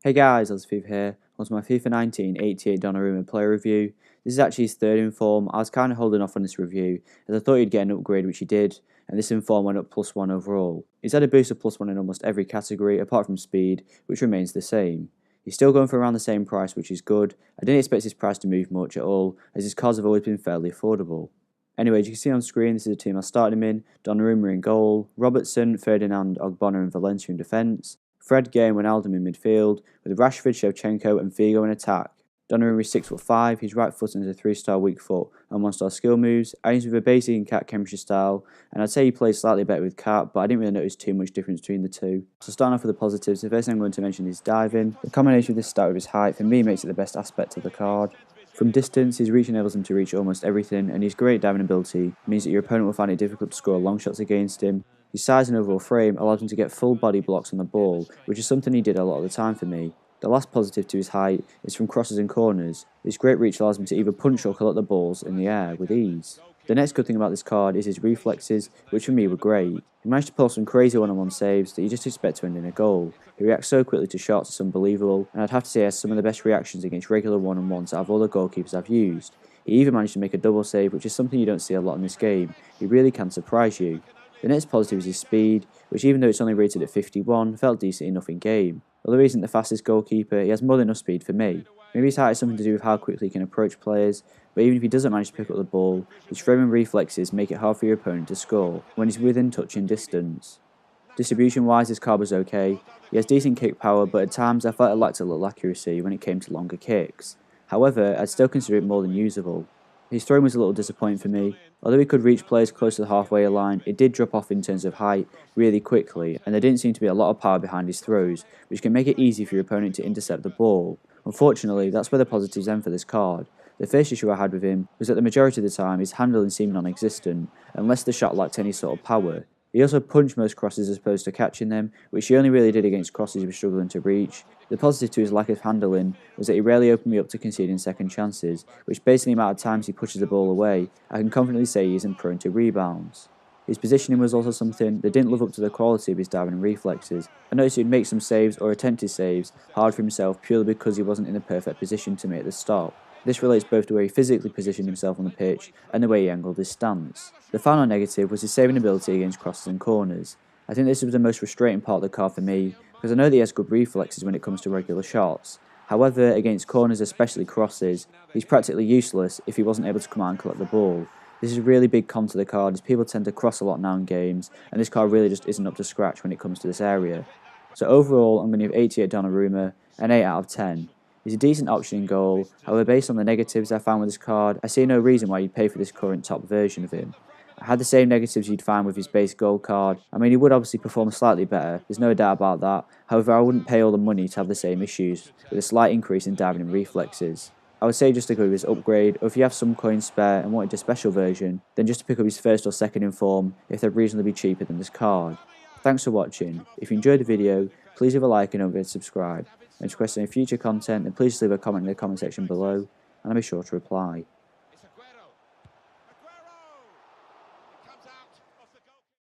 Hey guys, it's Fifa here. On my FIFA 19 88 Donnarumma player review. This is actually his third in form. I was kind of holding off on this review as I thought he'd get an upgrade, which he did, and this in form went up +1 overall. He's had a boost of +1 in almost every category apart from speed, which remains the same. He's still going for around the same price, which is good. I didn't expect his price to move much at all, as his cards have always been fairly affordable. Anyway, as you can see on screen, this is the team I started him in. Donnarumma in goal, Robertson, Ferdinand, Ogbonna and Valencia in defence, Fred, Gay and Wijnaldum in midfield, with Rashford, Shevchenko and Figo in attack. Donnarumma is 6'5", he's right foot and has a 3-star weak foot and 1-star skill moves. Aims with a basic and cat chemistry style, and I'd say he plays slightly better with cat, but I didn't really notice too much difference between the two. So starting off with the positives, the first thing I'm going to mention is diving. The combination of this stat with his height for me makes it the best aspect of the card. From distance, his reach enables him to reach almost everything, and his great diving ability means that your opponent will find it difficult to score long shots against him. His size and overall frame allows him to get full body blocks on the ball, which is something he did a lot of the time for me. The last positive to his height is from crosses and corners. His great reach allows him to either punch or collect the balls in the air with ease. The next good thing about this card is his reflexes, which for me were great. He managed to pull some crazy one-on-one saves that you just expect to end in a goal. He reacts so quickly to shots, it's unbelievable, and I'd have to say he has some of the best reactions against regular one-on-ones out of all the goalkeepers I've used. He even managed to make a double save, which is something you don't see a lot in this game. He really can surprise you. The next positive is his speed, which even though it's only rated at 51, felt decent enough in game. Although he isn't the fastest goalkeeper, he has more than enough speed for me. Maybe his height has something to do with how quickly he can approach players, but even if he doesn't manage to pick up the ball, his frame and reflexes make it hard for your opponent to score when he's within touching distance. Distribution wise, his card was okay. He has decent kick power, but at times I felt it lacked a little accuracy when it came to longer kicks. However, I'd still consider it more than usable. His throwing was a little disappointing for me. Although he could reach players close to the halfway line, it did drop off in terms of height really quickly, and there didn't seem to be a lot of power behind his throws, which can make it easy for your opponent to intercept the ball. Unfortunately, that's where the positives end for this card. The first issue I had with him was that the majority of the time his handling seemed non-existent, unless the shot lacked any sort of power. He also punched most crosses as opposed to catching them, which he only really did against crosses he was struggling to reach. The positive to his lack of handling was that he rarely opened me up to conceding second chances, which based on the amount of times he pushes the ball away, I can confidently say he isn't prone to rebounds. His positioning was also something that didn't live up to the quality of his diving and reflexes. I noticed he'd make some saves or attempted saves hard for himself purely because he wasn't in the perfect position to make the stop. This relates both to where he physically positioned himself on the pitch and the way he angled his stance. The final negative was his saving ability against crosses and corners. I think this was the most frustrating part of the card for me, because I know that he has good reflexes when it comes to regular shots. However, against corners, especially crosses, he's practically useless if he wasn't able to come out and collect the ball. This is a really big con to the card as people tend to cross a lot now in games, and this card really just isn't up to scratch when it comes to this area. So overall, I'm going to give 88 Donnarumma an 8 out of 10. He's a decent option in goal, however based on the negatives I found with this card, I see no reason why you'd pay for this current top version of him. I had the same negatives you'd find with his base gold card. I mean, he would obviously perform slightly better, there's no doubt about that, however I wouldn't pay all the money to have the same issues, with a slight increase in diving and reflexes. I would say just to go with his upgrade, or if you have some coins spare and wanted a special version, then just to pick up his first or second in form if they're reasonably cheaper than this card. Thanks for watching. If you enjoyed the video, please leave a like and don't forget to subscribe. And to request any future content, then please leave a comment in the comment section below, and I'll be sure to reply.